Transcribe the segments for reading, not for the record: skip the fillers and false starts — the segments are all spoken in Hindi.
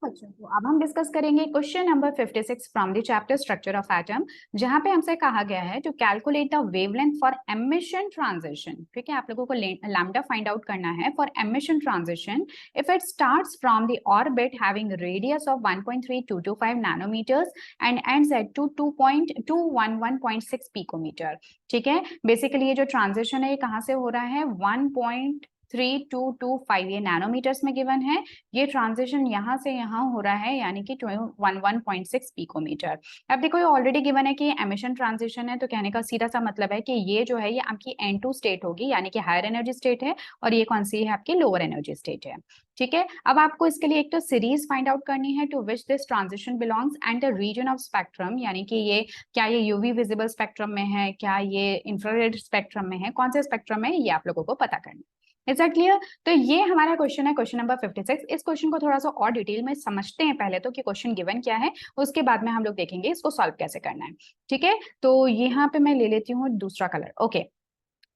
बच्चों को अब हम डिस्कस करेंगे question number 56 from the chapter structure of atom, जहां पे हमसे कहा गया है to calculate the wavelength for emission transition. ठीक है, आप लोगों को लैम्डा फाइंड आउट करना है for emission transition if it starts from the orbit having radius of 1.3225 nanometres and ends at 211.6 picometre. ठीक है, बेसिकली ये जो ट्रांजिशन है ये कहां से हो रहा है, 1.3225 ये नैनोमीटर्स में गिवन है। ये ट्रांजिशन यहाँ से यहाँ हो रहा है यानी कि 11.6 पिकोमीटर। अब देखो ये ऑलरेडी गिवन है कि एमिशन ट्रांजिशन है, तो कहने का सीधा सा मतलब है कि ये जो है ये आपकी N2 स्टेट होगी यानी कि हायर एनर्जी स्टेट है, और ये कौन सी है, आपकी लोअर एनर्जी स्टेट है। ठीक है, अब आपको इसके लिए एक तो सीरीज फाइंड आउट करनी है to which this transition belongs and the region of spectrum, यानी कि ये क्या ये यूवी विजिबल स्पेक्ट्रम में है, क्या ये इंफ्रारेड स्पेक्ट्रम में है, कौन से स्पेक्ट्रम में है, ये आप लोगों को पता करना है। Is that clear? तो ये हमारा क्वेश्चन है, क्वेश्चन नंबर 56। इस क्वेश्चन को थोड़ा सा और डिटेल में समझते हैं पहले तो कि क्वेश्चन गिवन क्या है, उसके बाद में हम लोग देखेंगे इसको सॉल्व कैसे करना है। ठीक है, तो यहाँ पे मैं ले लेती हूँ दूसरा कलर। ओके,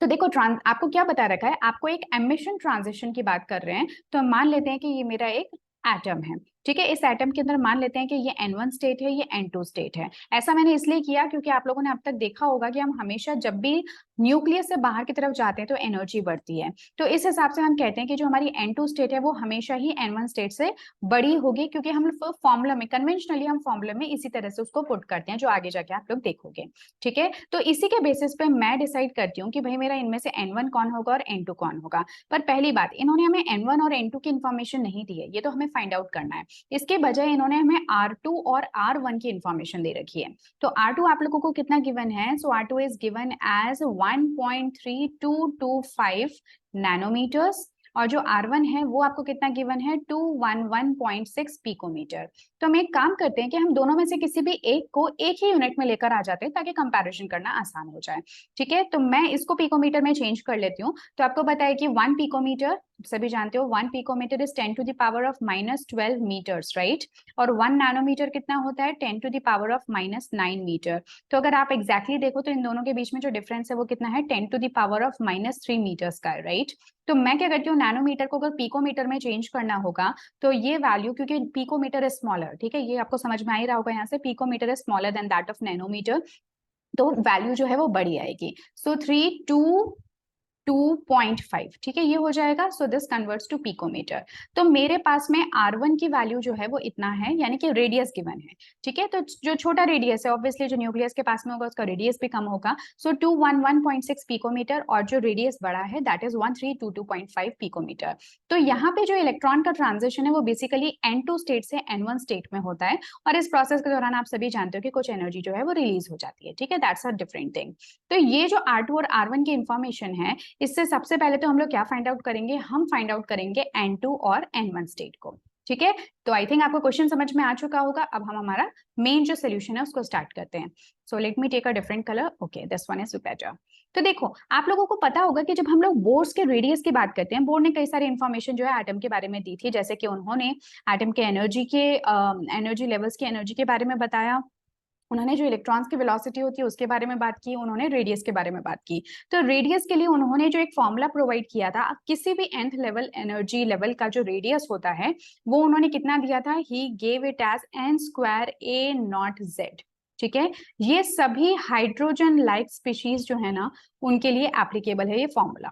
तो देखो आपको क्या बता रखा है, आपको एक एमिशन ट्रांजिशन की बात कर रहे हैं, तो हम मान लेते हैं कि ये मेरा एक एटम है। ठीक है, इस एटम के अंदर मान लेते हैं कि ये N1 स्टेट है, ये N2 स्टेट है। ऐसा मैंने इसलिए किया क्योंकि आप लोगों ने अब तक देखा होगा कि हम हमेशा जब भी न्यूक्लियस से बाहर की तरफ जाते हैं तो एनर्जी बढ़ती है, तो इस हिसाब से हम कहते हैं कि जो हमारी N2 स्टेट है वो हमेशा ही N1 स्टेट से बड़ी होगी, क्योंकि हम फॉर्मूला में कन्वेंशनली हम फॉर्मूला में इसी तरह से उसको पुट करते हैं, जो आगे जाके आप लोग देखोगे। ठीक है, तो इसी के बेसिस पे मैं डिसाइड करती हूँ कि भाई मेरा इनमें से N1 कौन होगा और N2 कौन होगा। पर पहली बात, इन्होंने हमें N1 और N2 की इन्फॉर्मेशन नहीं दी है, ये तो हमें फाइंड आउट करना है। इसके बजाय इन्होंने हमें R2 और R1 की इंफॉर्मेशन दे रखी है। तो R2 आप लोगों को कितना गिवन है, so R2 is given as 1.3225 nanometres, और जो R1 है वो आपको कितना गिवन है, 211.6 पिकोमीटर। तो हम एक काम करते हैं कि हम दोनों में से किसी भी एक को एक ही यूनिट में लेकर आ जाते हैं ताकि कंपैरिजन करना आसान हो जाए। ठीक है, तो मैं इसको पिकोमीटर में चेंज कर लेती हूँ। तो आपको पता है कि 1 पिकोमीटर सभी जानते हो, 1 picometre is 10 to the power of -12 metres, right. और 1 नैनोमीटर कितना होता है, 10 to the power of -9 metre. तो अगर आप एग्जैक्टली देखो तो इन दोनों के बीच में जो डिफरेंस है वो कितना है, 10 to the power of -3 metres का है, राइट। तो मैं क्या करती हूँ, नैनोमीटर को अगर पिकोमीटर में चेंज करना होगा तो ये वैल्यू, क्योंकि पिकोमीटर इज स्मॉलर, ठीक है, ये आपको समझ में आ ही रहा होगा यहाँ से, picometre is smaller than that of nanometre, तो वैल्यू जो है वो बड़ी आएगी। सो 2.5, ठीक है, ये हो जाएगा। So this converts to picometre. तो मेरे पास में R1 की वैल्यू जो है वो इतना है, यानी कि रेडियस गिवन है। ठीक है, तो जो छोटा रेडियस है ऑब्वियसली जो न्यूक्लियस के पास में होगा उसका रेडियस भी कम होगा। सो 211.6 पिकोमीटर, और जो रेडियस बड़ा है दैट इज 1322.5 पिकोमीटर। तो यहाँ पे जो इलेक्ट्रॉन का ट्रांजिशन है वो बेसिकली N2 स्टेट से N1 स्टेट में होता है, और इस प्रोसेस के दौरान आप सभी जानते हो कि कुछ एनर्जी जो है वो रिलीज हो जाती है। ठीक है, दैट्स अ डिफरेंट थिंग। तो ये जो R2 और R1 की इंफॉर्मेशन है, इससे सबसे पहले तो हम लोग क्या फाइंड आउट करेंगे, हम फाइंड आउट करेंगे N2 और N1 स्टेट को। ठीक है, तो आई थिंक आपको क्वेश्चन समझ में आ चुका होगा। अब हम हमारा मेन जो सोल्यूशन है उसको स्टार्ट करते हैं। So let me take a different colour. Okay, this one is better. तो देखो आप लोगों को पता होगा कि जब हम लोग बोर्स के रेडियस की बात करते हैं, बोर्ड ने कई सारी इंफॉर्मेशन जो है एटम के बारे में दी थी, जैसे कि उन्होंने एटम के एनर्जी लेवल्स की एनर्जी के बारे में बताया, उन्होंने जो इलेक्ट्रॉन्स की वेलोसिटी होती है उसके बारे में बात की, उन्होंने रेडियस के बारे में बात की। तो रेडियस के लिए उन्होंने जो एक फॉर्मूला प्रोवाइड किया था, किसी भी nth लेवल एनर्जी लेवल का जो रेडियस होता है वो उन्होंने कितना दिया था, he gave it as n²a0z। ठीक है, ये सभी हाइड्रोजन लाइक स्पीशीज जो है ना उनके लिए एप्लीकेबल है ये फॉर्मूला।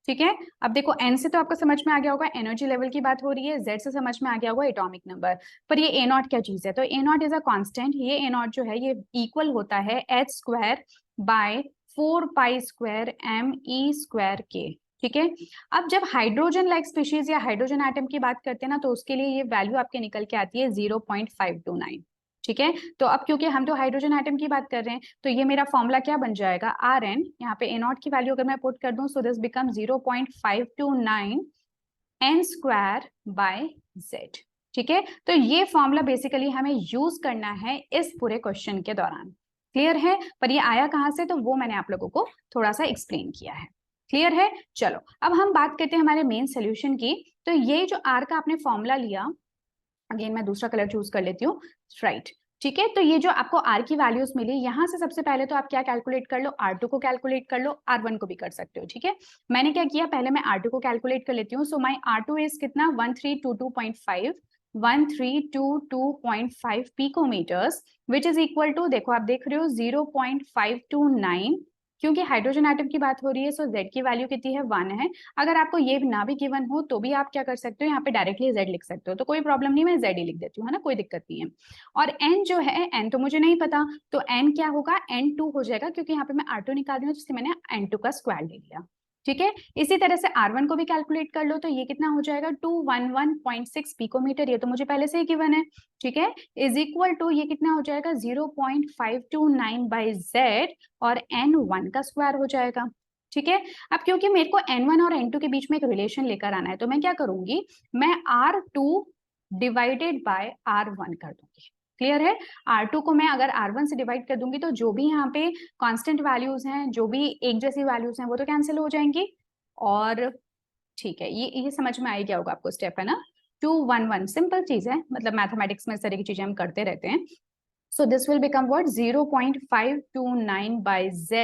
ठीक है, अब देखो n से तो आपको समझ में आ गया होगा एनर्जी लेवल की बात हो रही है, z से समझ में आ गया होगा एटॉमिक नंबर, पर ये ए नॉट क्या चीज है, तो ए नॉट इज अ कांस्टेंट। ये ए नॉट जो है ये इक्वल होता है h² बाय 4π² me²k। ठीक है, अब जब हाइड्रोजन लाइक स्पीशीज या हाइड्रोजन एटम की बात करते हैं ना, तो उसके लिए ये वैल्यू आपके निकल के आती है 0.529। ठीक है, तो अब क्योंकि हम तो हाइड्रोजन एटम की बात कर रहे हैं, तो ये मेरा फॉर्मूला क्या बन जाएगा, Rn, यहाँ पे ए नॉट की वैल्यू अगर मैं पुट कर दूं, so this become 0.529 n² by z। ठीक है, तो ये फॉर्मूला बेसिकली हमें यूज करना है इस पूरे क्वेश्चन के दौरान। क्लियर है? पर ये आया कहां से, तो वो मैंने आप लोगों को थोड़ा सा एक्सप्लेन किया है। क्लियर है? चलो अब हम बात करते हैं हमारे मेन सोल्यूशन की। तो ये जो R का आपने फॉर्मूला लिया, अगेन मैं दूसरा कलर चूज कर लेती हूँ, राइट। ठीक है, तो ये जो आपको R की वैल्यूज मिली, यहां से सबसे पहले तो आप क्या कैलकुलेट कर लो, R2 को कैलकुलेट कर लो, R1 को भी कर सकते हो। ठीक है, मैंने क्या किया, पहले मैं R2 को कैलकुलेट कर लेती हूँ। सो माई R2 इज कितना, 1322.5 1322.5 picometres which is equal to, देखो आप देख रहे हो 0.529, क्योंकि हाइड्रोजन एटम की बात हो रही है सो Z की वैल्यू कितनी है 1 है। अगर आपको ये ना भी गिवन हो तो भी आप क्या कर सकते हो, यहाँ पे डायरेक्टली Z लिख सकते हो, तो कोई प्रॉब्लम नहीं, मैं Z ही लिख देती हूँ, है ना, कोई दिक्कत नहीं है। और N जो है, N तो मुझे नहीं पता, तो N क्या होगा, N2 हो जाएगा, क्योंकि यहाँ पे मैं R2 निकाल रही हूँ, जिससे मैंने N2 का स्क्वायर ले लिया। ठीक है, इसी तरह से R1 को भी कैलकुलेट कर लो, तो ये कितना हो जाएगा 211.6 पिकोमीटर, ये तो मुझे पहले से ही गिवन है। ठीक है, इज इक्वल टू ये कितना हो जाएगा 0.529 बाई Z और N1 का स्क्वायर हो जाएगा। ठीक है, अब क्योंकि मेरे को N1 और N2 के बीच में एक रिलेशन लेकर आना है, तो मैं क्या करूंगी, मैं R2 डिवाइडेड बाय R1 कर दूंगी। क्लियर है, R2 को मैं अगर R1 से डिवाइड कर दूंगी तो जो भी यहाँ पे कांस्टेंट वैल्यूज हैं, जो भी एक जैसी वैल्यूज हैं, वो तो कैंसिल हो जाएंगी। और ठीक है, ये समझ में आ गया होगा आपको स्टेप, है ना। 211 सिंपल चीज है, मतलब मैथमेटिक्स में इस तरह की चीजें हम करते रहते हैं। So this will become what 0.529 by Z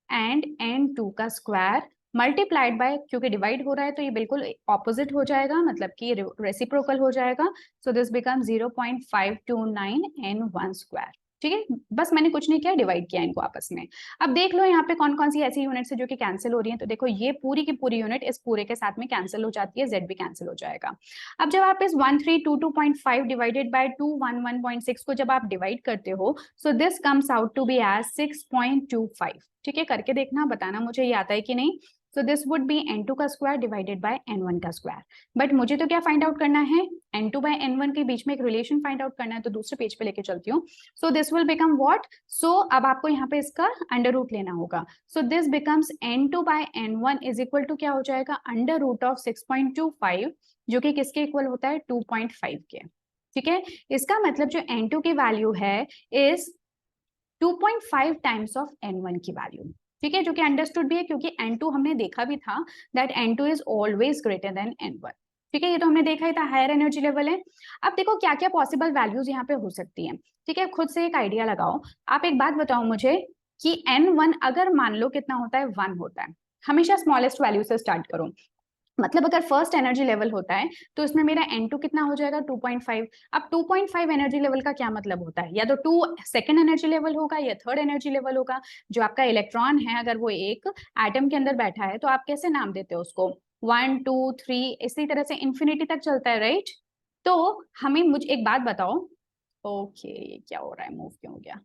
and N2 का स्क्वायर मल्टीप्लाइड बाय, क्योंकि डिवाइड हो रहा है तो ये बिल्कुल ऑपोजिट हो जाएगा, मतलब कि रेसिप्रोकल हो जाएगा। So this become 0.529 N1 square. ठीक है, बस मैंने कुछ नहीं किया, डिवाइड किया इनको आपस में। अब देख लो यहाँ पे कौन कौन सी ऐसी यूनिट्स है जो कि कैंसिल हो रही है, तो देखो ये पूरी की पूरी यूनिट इस पूरे के साथ में कैंसिल हो जाती है, Z भी कैंसिल हो जाएगा। अब जब आप इस 1322.5 डिवाइडेड बाय 211.6 को जब आप डिवाइड करते हो, so this comes out to be as 6.25। ठीक है, करके देखना, बताना मुझे ये आता है कि नहीं। So this would be N2 का स्क्वायर डिवाइडेड बाय N1 का स्क्वायर। बट मुझे तो क्या फाइंड आउट करना है, N2 बाय N1 के बीच में एक रिलेशन फाइंड आउट करना है, तो दूसरे पेज पे लेके चलती हूँ। So this will become what, so अब आपको यहाँ पे इसका अंडर रूट लेना होगा। So this becomes N2 by N1 is equal to क्या हो जाएगा, अंडर रूट ऑफ 6.25, जो कि किसके इक्वल होता है 2.5 के। ठीक है, इसका मतलब जो N2 की वैल्यू है इज 2.5 टाइम्स ऑफ N1 की वैल्यू। ठीक है, जो कि अंडरस्टूड भी है, क्योंकि N2 हमने देखा भी था that N2 is always greater than N1। ठीक है, ये तो हमने देखा ही था, हायर एनर्जी लेवल है। अब देखो क्या क्या पॉसिबल वैल्यूज यहाँ पे हो सकती हैं। ठीक है, खुद से एक आइडिया लगाओ। आप एक बात बताओ मुझे कि N1 अगर मान लो कितना होता है, 1 होता है, हमेशा स्मॉलेस्ट वैल्यू से स्टार्ट करो। मतलब अगर फर्स्ट एनर्जी लेवल होता है तो इसमें मेरा N2 कितना हो जाएगा 2.5। अब 2.5 एनर्जी लेवल का क्या मतलब होता है, या तो 2 सेकेंड एनर्जी लेवल होगा या थर्ड एनर्जी लेवल होगा। जो आपका इलेक्ट्रॉन है अगर वो एक एटम के अंदर बैठा है तो आप कैसे नाम देते हो उसको, 1 2 3 इसी तरह से इंफिनिटी तक चलता है, राइट। तो हमें मुझे एक बात बताओ, ओके क्या हो रहा है, मूव क्यों हो गया,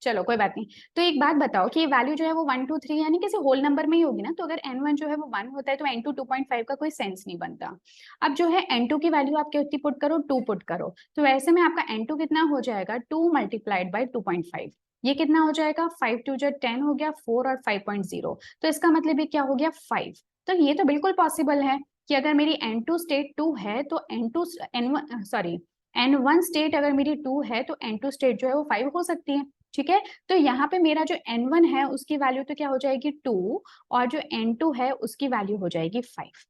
चलो कोई बात नहीं। तो एक बात बताओ कि ये वैल्यू जो है वो 1 2 3 यानी किसी होल नंबर में ही होगी ना, तो अगर N1 जो है वो 1 होता है तो N2 2.5 का कोई सेंस नहीं बनता। अब जो है N2 की वैल्यू आप कितनी पुट करो, 2 पुट करो, तो ऐसे में आपका N2 कितना हो जाएगा 2 मल्टीप्लाइड बाई 2.5। ये कितना हो जाएगा 5 2 जा 10 हो गया, 4 और 5.0, तो इसका मतलब ये क्या हो गया 5। तो ये तो बिल्कुल पॉसिबल है कि अगर मेरी N2 स्टेट 2 है तो N2 N1 sorry N1 state अगर मेरी 2 है तो N2 स्टेट जो है वो 5 हो सकती है। ठीक है, तो यहाँ पे मेरा जो N1 है उसकी वैल्यू तो क्या हो जाएगी 2, और जो N2 है उसकी वैल्यू हो जाएगी 5।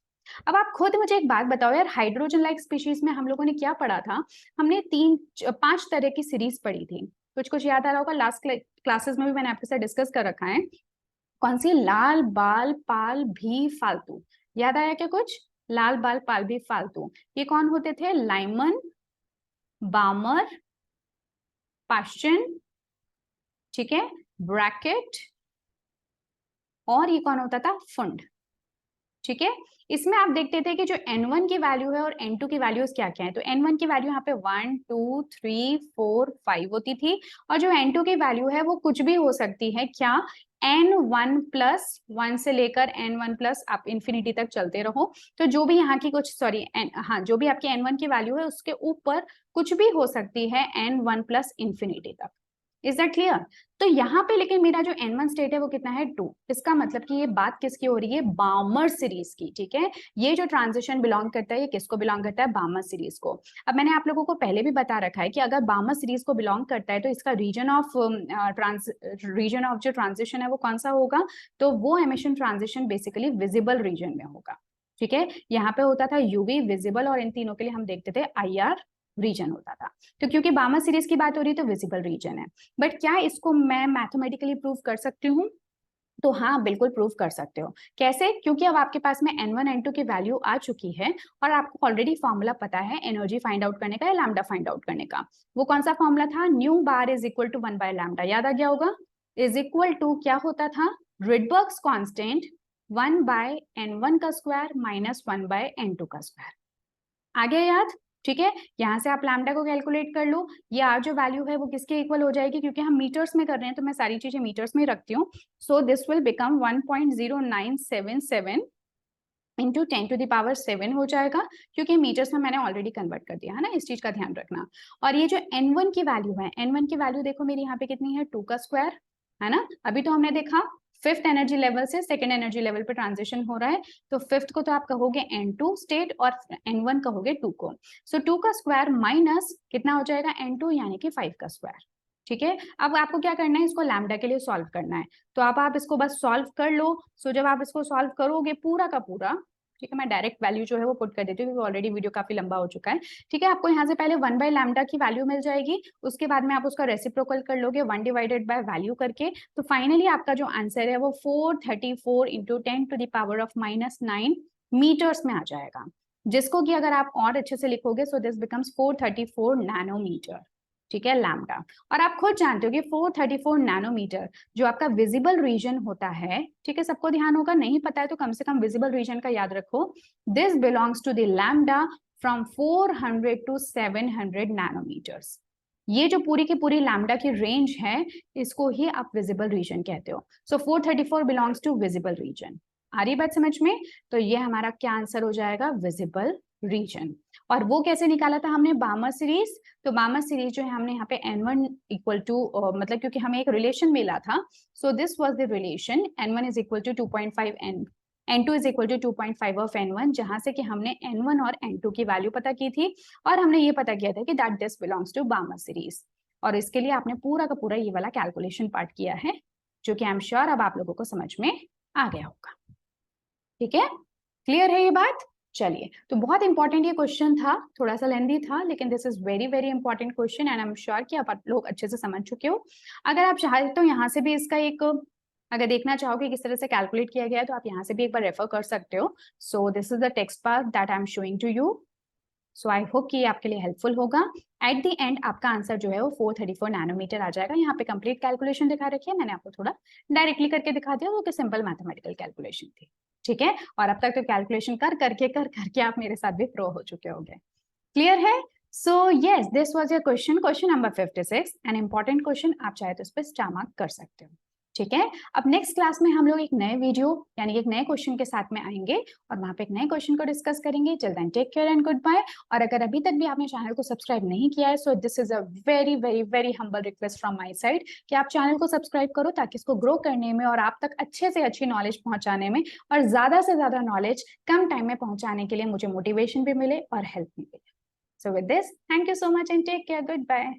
अब आप खुद मुझे एक बात बताओ यार, हाइड्रोजन लाइक स्पीशीज में हम लोगों ने क्या पढ़ा था, हमने 5 तरह की सीरीज पढ़ी थी। कुछ कुछ याद आ रहा होगा, लास्ट क्लासेस में भी मैंने आपके साथ डिस्कस कर रखा है। कौन सी, लाल बाल पाल भी फालतू, याद आया क्या कुछ, लाल बाल पाल भी फालतू, ये कौन होते थे, लाइमन, बामर, पाश्चन, ठीक है, ब्रैकेट, और ये कौन होता था, फुंड। ठीक है, इसमें आप देखते थे कि जो N1 की वैल्यू है और N2 की वैल्यूज क्या क्या है, तो N1 की वैल्यू यहाँ पे 1 2 3 4 5 होती थी, और जो N2 की वैल्यू है वो कुछ भी हो सकती है, क्या, N1 प्लस 1 से लेकर N1 प्लस आप इंफिनिटी तक चलते रहो, तो जो भी यहाँ की कुछ सॉरी हाँ जो भी आपकी N1 की वैल्यू है उसके ऊपर कुछ भी हो सकती है N1 प्लस इंफिनिटी तक। Is that clear. तो यहाँ पे लेकिन मेरा जो N1 स्टेट है वो कितना है 2, इसका मतलब कि ये बात किसकी हो रही है, बामर सीरीज की। ठीक है, ये जो ट्रांजिशन बिलोंग करता है ये किसको बिलोंग करता है, बामर सीरीज को। अब मैंने आप लोगों को पहले भी बता रखा है कि अगर बामर सीरीज को बिलोंग करता है तो इसका रीजन ऑफ जो ट्रांजिशन है वो कौन सा होगा, तो वो emission transition basically visible region में होगा। ठीक है, यहाँ पे होता था यूवी, विजिबल, और इन तीनों के लिए हम देखते थे IR रीजन होता था। तो क्योंकि बामर सीरीज की बात हो रही है तो विजिबल रीजन है। बट क्या इसको मैं मैथमेटिकली प्रूव कर सकती हूँ, तो हाँ, बिल्कुल प्रूव कर सकते हो। कैसे? क्योंकि अब आपके पास में N1 N2 की वैल्यू आ चुकी है और आपको ऑलरेडी फॉर्मूला पता है एनर्जी फाइंड आउट करने का या लैम्डा फाइंड आउट करने का। वो कौन सा फॉर्मूला था? Nu bar is equal to 1 by lambda, याद आ गया होगा? इज इक्वल टू क्या होता था? रिडबर्ग्स कांस्टेंट 1 बाय N1 का स्क्वायर माइनस 1 बाय N2 का स्क्वायर। आ गया याद? ठीक है, यहाँ से आप लैम्डा को कैलकुलेट कर लो। ये आर जो वैल्यू है वो किसके इक्वल हो जाएगी? क्योंकि हम मीटर्स में कर रहे हैं तो मैं सारी चीजें मीटर्स में रखती हूँ। So this will become 1.0977 into 10 to the power 7 हो जाएगा, क्योंकि मीटर्स में मैंने ऑलरेडी कन्वर्ट कर दिया है ना, इस चीज का ध्यान रखना। और ये जो N1 की वैल्यू है, N1 की वैल्यू देखो मेरी यहाँ पे कितनी है? 2 का स्क्वायर, है ना? अभी तो हमने देखा फिफ्थ एनर्जी लेवल से सेकेंड एनर्जी लेवल पे ट्रांजिशन हो रहा है, तो फिफ्थ को तो आप कहोगे N2 स्टेट और N1 कहोगे 2 को। सो 2 का स्क्वायर माइनस कितना हो जाएगा? N2 यानी कि 5 का स्क्वायर। ठीक है, अब आपको क्या करना है? इसको लैम्डा के लिए सॉल्व करना है, तो आप इसको बस सॉल्व कर लो। सो जब आप इसको सॉल्व करोगे पूरा का पूरा, ठीक है, मैं डायरेक्ट वैल्यू जो है वो पुट कर देती हूँ क्योंकि ऑलरेडी वीडियो काफी लंबा हो चुका है। ठीक है, आपको यहाँ से पहले 1 बाय लैम्डा की वैल्यू मिल जाएगी, उसके बाद में आप उसका रेसिप्रोकल कर लोगे 1 डिवाइडेड बाय वैल्यू करके, तो फाइनली आपका जो आंसर है वो 434 into 10 to the power of -9 metres में आ जाएगा, जिसको कि अगर आप और अच्छे से लिखोगे सो दिस बिकम्स 434 नैनोमीटर। ठीक है, लैम्डा। और आप खुद जानते हो कि 434 नैनोमीटर जो आपका विजिबल रीजन होता है, ठीक है, सबको ध्यान होगा, नहीं पता है तो कम से कम विजिबल रीजन का याद रखो। This belongs to the lambda from 400 to 700 nanometres. ये जो पूरी की पूरी लैम्डा की रेंज है, इसको ही आप विजिबल रीजन कहते हो। सो 434 बिलोंग्स टू विजिबल रीजन। आ रही बात समझ में? तो ये हमारा क्या आंसर हो जाएगा? Visible region. और वो कैसे निकाला था हमने? बामर सीरीज। तो बामर सीरीज जो है हमने यहाँ पे N1 इक्वल टू मतलब क्योंकि हमें एक रिलेशन मिला था, so this was the relation N1 is equal to 2.5 N2 is equal to 2.5 of N1, जहां से कि हमने N1 और N2 की वैल्यू पता की थी और हमने ये पता किया था कि that this belongs to Balmer series. और इसके लिए आपने पूरा का पूरा ये वाला कैलकुलेशन पार्ट किया है, जो कि आई एम श्योर अब आप लोगों को समझ में आ गया होगा। ठीक है, क्लियर है ये बात? चलिए, तो बहुत इंपॉर्टेंट ये क्वेश्चन था, थोड़ा सा लेंदी था, लेकिन this is very very important question and I am sure कि आप लोग अच्छे से समझ चुके हो। अगर आप चाहे तो यहाँ से भी इसका एक, अगर देखना चाहोगे किस तरह से कैलकुलेट किया गया है, तो आप यहाँ से भी एक बार रेफर कर सकते हो। So this is the text part that I am showing to you. So I hope कि ये आपके लिए हेल्पफुल होगा। एट द एंड आपका आंसर जो है वो 434 नैनोमीटर आ जाएगा। यहाँ पे कंप्लीट कैलकुलेशन दिखा रखी है, मैंने आपको थोड़ा डायरेक्टली करके दिखा दिया, वो कि सिंपल मैथमेटिकल कैलकुलेशन थी। ठीक है, और अब तक तो कैलकुलेशन कर करके आप मेरे साथ भी प्रो हो चुके होंगे। क्लियर है? So yes, this was your question number 56, an important question. आप चाहे तो इस पर स्टार मार्क कर सकते हो। ठीक है, अब नेक्स्ट क्लास में हम लोग एक नए वीडियो यानी एक नए क्वेश्चन के साथ में आएंगे और वहां पे एक नए क्वेश्चन को डिस्कस करेंगे। Till then take care and goodbye. और अगर अभी तक भी आपने चैनल को सब्सक्राइब नहीं किया है, सो this is a very very very humble request from my side कि आप चैनल को सब्सक्राइब करो, ताकि इसको ग्रो करने में और आप तक अच्छे से अच्छी नॉलेज पहुंचाने में और ज्यादा से ज्यादा नॉलेज कम टाइम में पहुंचाने के लिए मुझे मोटिवेशन भी मिले और हेल्प भी मिले। So with this, thank you so much and take care, good bye.